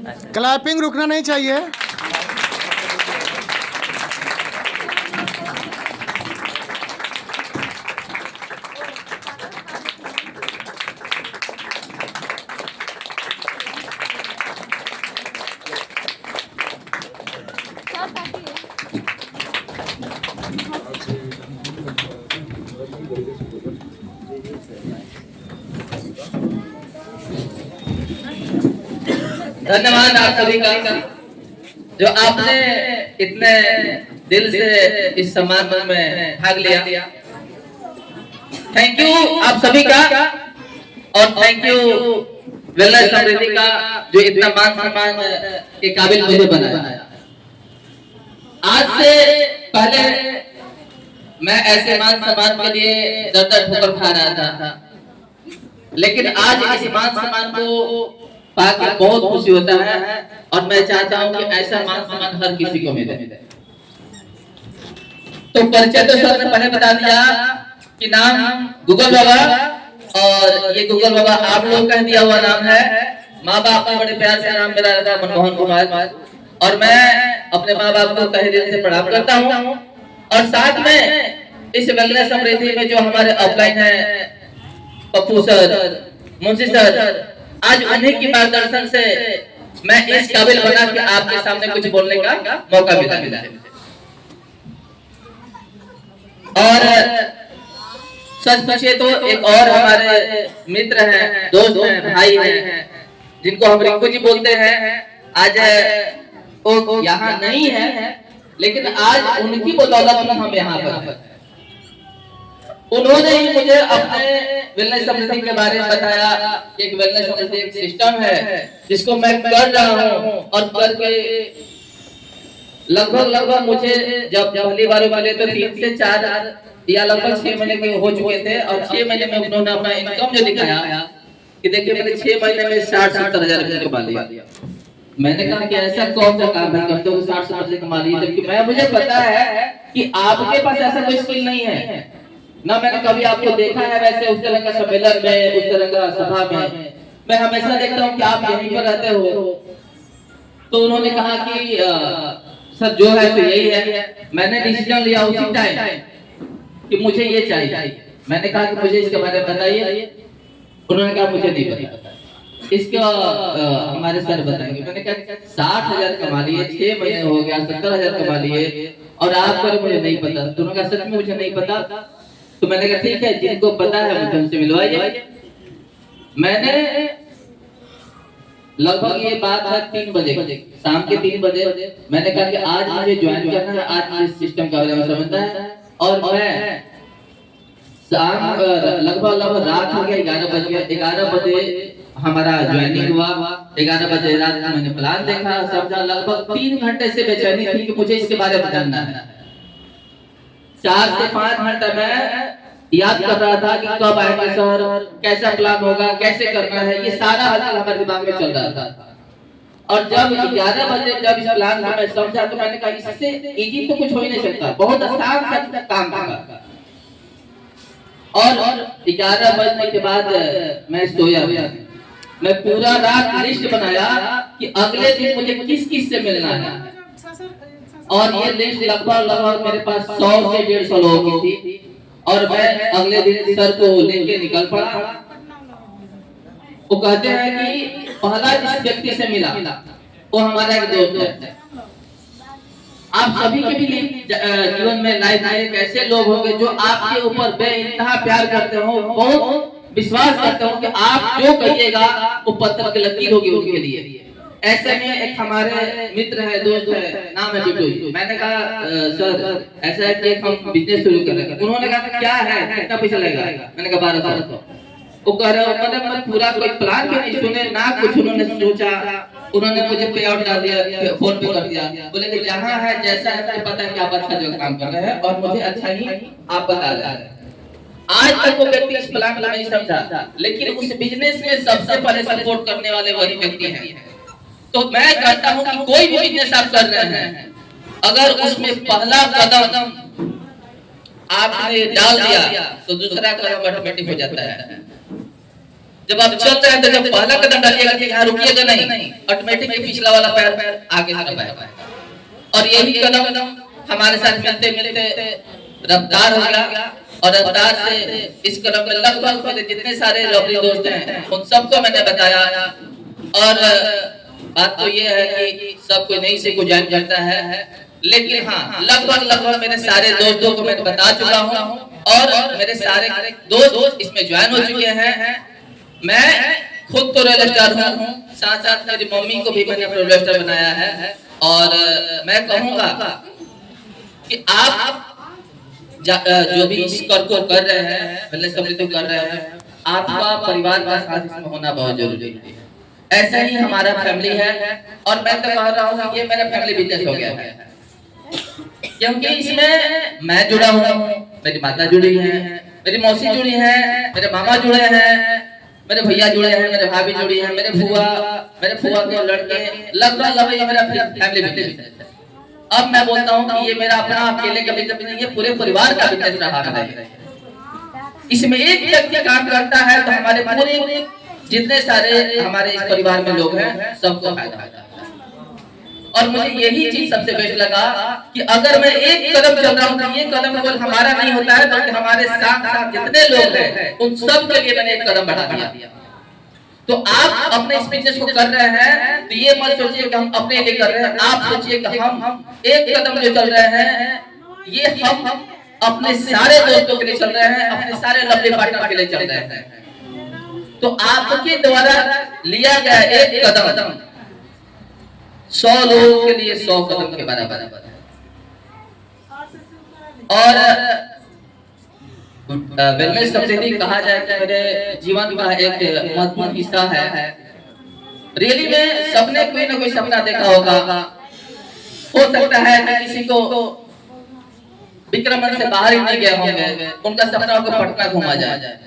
Clapping रुकना नहीं चाहिए। धन्यवाद आप सभी का जो आपने इतने दिल से इस समारोह में भाग लिया। थैंक यू आप सभी का और थैंक यू वेलनेस समृद्धि का जो इतना मान सम्मान के काबिल मुझे बनाया। आज से पहले मैं ऐसे मान सम्मान के लिए दर-दर ठोकर खा रहा था, लेकिन आज इस मान सम्मान को पाकर बहुत खुशी होता है और मैं चाहता हूं कि ऐसा मान सम्मान हर किसी को मिले। तो परिचय तो सर ने पहले बता दिया कि नाम गूगल बाबा, और ये गूगल बाबा आप लोग का दिया हुआ नाम है। माँ बाप का बड़े प्यार से नाम मेरा रखा मनमोहन कुमार, और मैं अपने माँ बाप को तहे दिल से प्रणाम करता हूँ। और साथ में इस वेलनेस समृद्धि में जो हमारे ऑफलाइन है पप्पू सर, मुंशी सर, आज उन्हीं की मार्गदर्शन से मैं इस काबिल बना कि आपके सामने कुछ बोलने का मौका मिला है। और सच पूछिए तो एक और हमारे मित्र हैं, दोस्त हैं, भाई हैं, जिनको हम रिंकू जी बोलते हैं। आज वो यहाँ नहीं है, लेकिन आज उनकी बदौलत में हम यहाँ पर। उन्होंने ही मुझे अपने वेलनेस समृद्धि के बारे में बताया। एक वेलनेस समृद्धि एक सिस्टम है जिसको मैं कर रहा हूँ, और करके लगभग मुझे जब पहली बार मिले तो 3 से 4 या लगभग 6 महीने के हो चुके थे। और 6 महीने में उन्होंने अपना इनकम जो दिखाया कि देखिए मैंने 6 महीने में 60-70 हजार रुपए कमा लिया। मैंने कहा कि ऐसा कौन सा काम है करते हो 60-70 हजार कमा लिया, जबकि मुझे पता है कि आपके पास ऐसा कोई स्किल नहीं है ना। मैंने कभी आपको देखा है वैसे उस तरह का सम्मेलन में, उस तरह का सभा में। मैं हमेशा देखता हूँ कि आप यहीं पर रहते हो। तो उन्होंने कहा कि सर जो है तो यही है। मैंने डिसीजन लिया उसी टाइम कि मुझे ये चाहिए। मैंने कहा कि मुझे इसके बारे में बताइए। उन्होंने कहा मुझे नहीं पता, इसका हमारे सर बताएंगे। मैंने कहा 60 हजार कमा लिए, 6 महीने हो गया, 70 हजार कमा लिए, और आप पर मुझे नहीं पता। तो उन्होंने कहा सच में मुझे नहीं पता। तो मैंने कहा ठीक है, जिनको पता है मुझे उनसे मिलवाइए। मैंने लगभग ये बात है 3 बजे, शाम के 3 बजे मैंने कहा कि आज मुझे ज्वाइन करना है, आज मुझे सिस्टम के बारे में समझना है। और मैं शाम लगभग रात हो गया, 11 बज गया। 11 बजे हमारा ज्वाइनिंग हुआ। 11 बजे रात को मैंने प्लान देखा, समझा। लगभग 3 घंटे से बेचैनी थी कि मुझे इसके बारे में जानना है। 4 से 5 घंटे में याद कर रहा था कि कब आएंगे सर, कैसा प्लान होगा, कैसे करना है, ये सारा हाल हमारे दिमाग में चल रहा था। और जब 11 बजे जब इस प्लान को मैं समझा तो मैंने कहा इससे इजी तो कुछ हो ही नहीं सकता, बहुत आसान सा काम था। और 11 बजने के बाद मैं सोया। मैं पूरा रात लिस्ट बनाया कि अगले दिन मुझे किस किस से मिलना है। और ये लिस्ट लगभग मेरे पास 100 से 150 लोगों की थी। और मैं अगले दिन सर को लेके निकल पड़ा। वो कहते हैं कि पहला जिस व्यक्ति से मिला वो हमारा एक दोस्त है। आप सभी के भी जीवन में लाइफ में एक ऐसे लोग होंगे जो आपके ऊपर बेइंतहा प्यार करते हो, बहुत विश्वास करते हो कि आप जो कहिएगा वो पत्थर की लकीर होगी उनके लिए। ऐसे में एक हमारे मित्र है, दोस्त है, नाम है बिट्टू। मैंने कहा सर ऐसा है कि हम बिजनेस शुरू कर रहे हैं। उन्होंने कहा क्या है, कितना पैसा लगेगा? मैंने कहा 1200। वो कह रहे हो मतलब पूरा कोई प्लान भी नहीं सुने ना कुछ उन्होंने सोचा। उन्होंने मुझे पे आउट डाल दिया, फोन पे कर दिया। बोले कि जहाँ है जैसा है मुझे पता है कि आप अच्छा जो काम कर रहे हैं और मुझे अच्छा ही आप बता रहे हैं। आज तक वो व्यक्ति इस प्लान को नहीं समझा, लेकिन उस बिजनेस में सबसे पहले सपोर्ट करने वाले वही व्यक्ति हैं। तो मैं कहता हूं कि कोई भी बिजनेस आप कर रहे हैं, अगर उसमें पहला कदम आपने डाल दिया तो दूसरा कदम ऑटोमेटिक हो जाता है। जब आप चल रहे हैं तो जब पहला कदम डालिएगा कि यहाँ रुकिएगा नहीं, ऑटोमेटिक पिछला वाला पैर आगे से बढ़ेगा। और यही कदम हमारे साथ मिलते मिलते रफ्तार हो गया, और रफ्तार से इस कदम में लगभग मेरे जितने सारे लवली दोस्त हैं उन सबको मैंने बताया। और बात तो ये है कि सब कोई नहीं से को ज्वाइन करता है, लेकिन हाँ लगभग मेरे सारे दोस्तों को मैं बता चुका हूँ और मेरे सारे दोस्त इसमें ज्वाइन हो चुके हैं। मैं खुद तो रॉयल स्टार हूँ, साथ साथ मेरी मम्मी को भी मैंने रॉयल स्टार बनाया है। और मैं कहूँगा कि आप जो भी इस कर को कर रहे हैं, वेलनेस कम्युनिटी कर रहे हैं, आपका परिवार का साथ इसमें होना बहुत जरूरी है। ऐसा ही हमारा फैमिली है, और मैं तो कह रहा हूँ ये मेरा फैमिली बिजनेस हो गया है, क्योंकि इसमें मैं जुड़ा हुआ हूँ, मेरी माता जुड़ी है, मेरी मौसी जुड़ी है, मेरे मामा जुड़े हैं, मेरे भैया जुड़े हैं, मेरे भाभी जुड़ी है, मेरे फुआ के लड़के, लगभग ये मेरा फैमिली बिजनेस है। अब मैं बोलता हूँ कि ये मेरा अपना अकेले का बिजनेस नहीं है, पूरे परिवार का बिजनेस रहा है। इसमें एक व्यक्ति काम करता है तो हमारे पूरे जितने सारे हमारे इस परिवार में लोग हैं सबको फायदा होता है। और मुझे यही चीज सबसे बेस्ट लगा कि अगर मैं एक कदम चल रहा हूँ तो ये कदम केवल हमारा नहीं होता है, बल्कि हमारे साथ साथ जितने लोग हैं उन सब के लिए मैंने एक कदम बढ़ा दिया। तो आप अपने इस बिजनेस को कर रहे हैं तो ये मत सोचिए कि हम अपने लिए कर रहे हैं, आप सोचिए कि हम एक कदम जो चल रहे हैं ये हम अपने सारे दोस्तों के लिए चल रहे हैं, अपने सारे लवली पार्टनर के लिए चल रहे हैं। तो आपके द्वारा लिया गया एक कदम 100 लोगों के लिए 100 कदम के बराबर है। और वेलनेस कम्युनिटी कहा जाए कि मेरे जीवन का एक महत्वपूर्ण हिस्सा है। रियली में सबने कोई ना कोई सपना देखा होगा। हो सकता है कि किसी को विक्रमण से बाहर ही नहीं गए होंगे, उनका सपना होगा पटना घूमा जाए।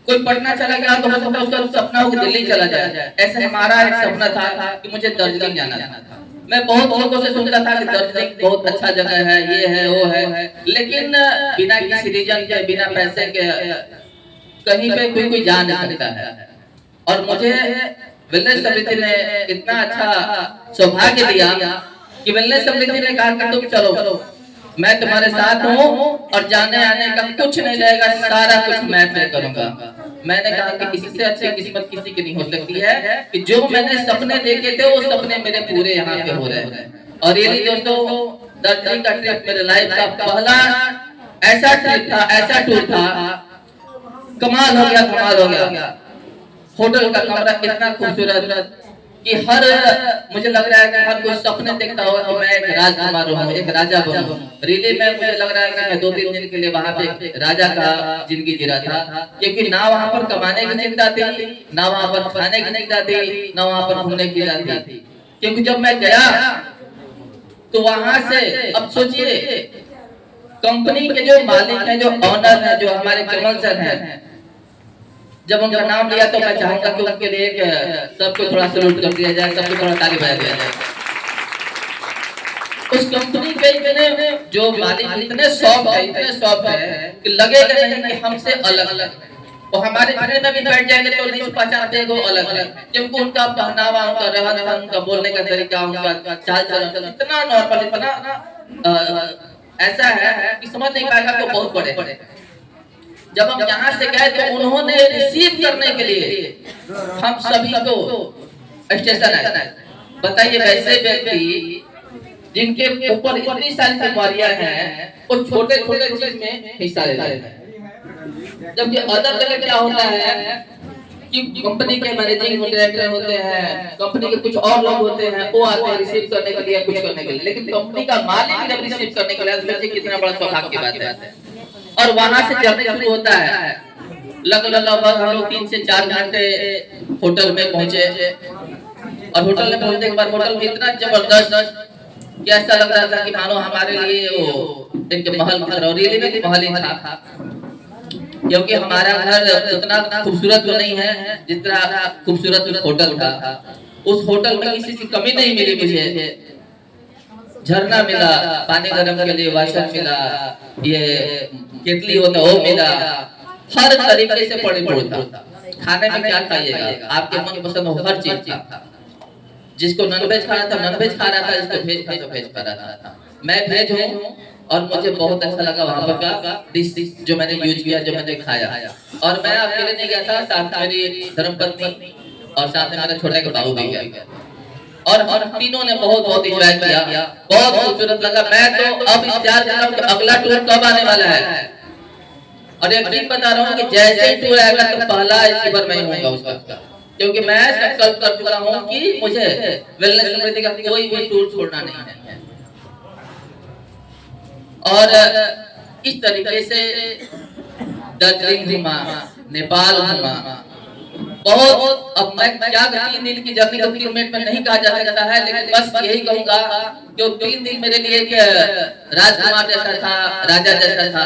कोई पटना चला गया तो हो सकता है उसका सपना हो कि दिल्ली चला जाए। ऐसे हमारा एक सपना था कि मुझे दार्जिलिंग जाना था। मैं बहुत लोगों से सुनता था कि दार्जिलिंग बहुत अच्छा जगह है, ये है वो है, लेकिन बिना किसी रीजन के, बिना पैसे के कहीं पे कोई जा नहीं सकता है। और मुझे वेलनेस कम्युनिटी ने इतना अच्छा सौभाग्य दिया कि वेलनेस कम्युनिटी ने कहा कि तुम चलो, मैं तुम्हारे साथ हूँ और जाने आने का कुछ नहीं रहेगा, सारा कुछ मैं तय करूंगा। मैंने कहा कि इससे अच्छी किस्मत किसी की नहीं हो सकती है कि जो मैंने सपने देखे थे वो सपने मेरे पूरे यहाँ पे हो रहे हैं। और ये दोस्तों दार्जिलिंग का ट्रिप मेरे लाइफ का पहला ऐसा ट्रिप था, ऐसा टूर था, कमाल हो गया। होटल का कमरा इतना खूबसूरत कि हर मुझे लग रहा है कि हर कोई सपने देखता होगा कि मैं एक राजकुमार हूँ, एक राजा बनूं। रियली में मुझे लग रहा है कि मैं 2-3 दिन के लिए वहाँ पे राजा का जिंदगी जी रहा था, क्योंकि ना वहाँ पर कमाने की चिंता थी, ना वहाँ पर खाने की चिंता थी, ना वहाँ पर घूमने की चिंता थी। क्योंकि जब मैं गया तो वहाँ से, अब सोचिए कंपनी के जो मालिक हैं, जो ऑनर हैं, जो हमारे कमल सर हैं, जब उनका नाम लिया तो मैं चाहूंगा कि उनके लिए सबको थोड़ा सैल्यूट कर दिया जाए, सबको थोड़ा ताली बजा दिया जाए। उस कंपनी के जो मालिक इतने शौक है कि लगेगा नहीं कि हमसे अलग। वो हमारे घर में भी बैठ जाएंगे तो नहीं पहचानते वो अलग, क्योंकि उनका पहनावा, उनका रहन, उनका बोलने का तरीका, उनका चाल चलन इतना नॉर्मल, इतना ऐसा है कि समझ नहीं पाएगा तो बहुत बड़े। जब हम यहाँ से गए तो उन्होंने रिसीव करने के लिए हम सभी को स्टेशन आए। बताइए वैसे व्यक्ति जिनके ऊपर इतनी सारी जिम्मेवारियां हैं वो छोटे चीज में हिस्सा ले रहे हैं। जबकि अदर जगह क्या होता है कि कंपनी के मैनेजिंग डायरेक्टर होते हैं, कंपनी के कुछ और लोग होते हैं, वो आते हैं रिसीव करने के लिए, कुछ करने के लिए, लेकिन कंपनी का मालिक जब रिसीव करने के लिए सोचिए कितना बड़ा सौभाग्य की बात है। और वहां से जर्नी शुरू होता है। लगभग हम लोग 3 से 4 घंटे होटल में पहुंचे, और होटल में पहुंचने के बाद होटल में इतना जबरदस्त कि ऐसा लग रहा था कि मानो हमारे लिए वो एक महल में महल ही था, क्योंकि हमारा घर उतना खूबसूरत तो नहीं है जितना खूबसूरत होटल था। उस होटल में किसी की कमी नहीं मिली मुझे। झरना मिला, पानी गर्म के लिए वाशर मिला, ये केतली होता वो मिला, हर तरीके से पड़े था। खाने में क्या खाइएगा, आपके मन पसंद हो हर चीज था। जिसको नॉनवेज खा रहा था नॉनवेज खा रहा था, जिसको वेज खा तो वेज खा रहा था। मैं वेज हूँ और मुझे बहुत अच्छा लगा वहाँ पर का डिश जो मैंने यूज किया, जो मैंने खाया। और मैं अकेले नहीं गया था, साथ में मेरी धर्मपत्नी और साथ में मेरा छोटा का बाबू भी गया। और हम तीनों ने बहुत एंजॉय किया, बहुत खूबसूरत लगा। मैं तो अब इंतजार कर रहा हूँ कि अगला टूर कब आने वाला है। और यकीन बता रहा हूँ कि जैसे ही टूर आएगा तो पहला शिविर में ही होगा उसका, क्योंकि मैं संकल्प कर चुका हूँ कि मुझे वेलनेस कम्युनिटी का कोई भी टूर छोड़ना नहीं है। और इस तरीके से दार्जिलिंग घूमा, नेपाल घूमा, बहुत। अब मैं क्या 3 दिन की जर्नी को 3 मिनट में नहीं कहा जा सकता है, लेकिन बस यही कहूंगा कि 3 दिन मेरे लिए राजकुमार जैसा था, राजा जैसा था।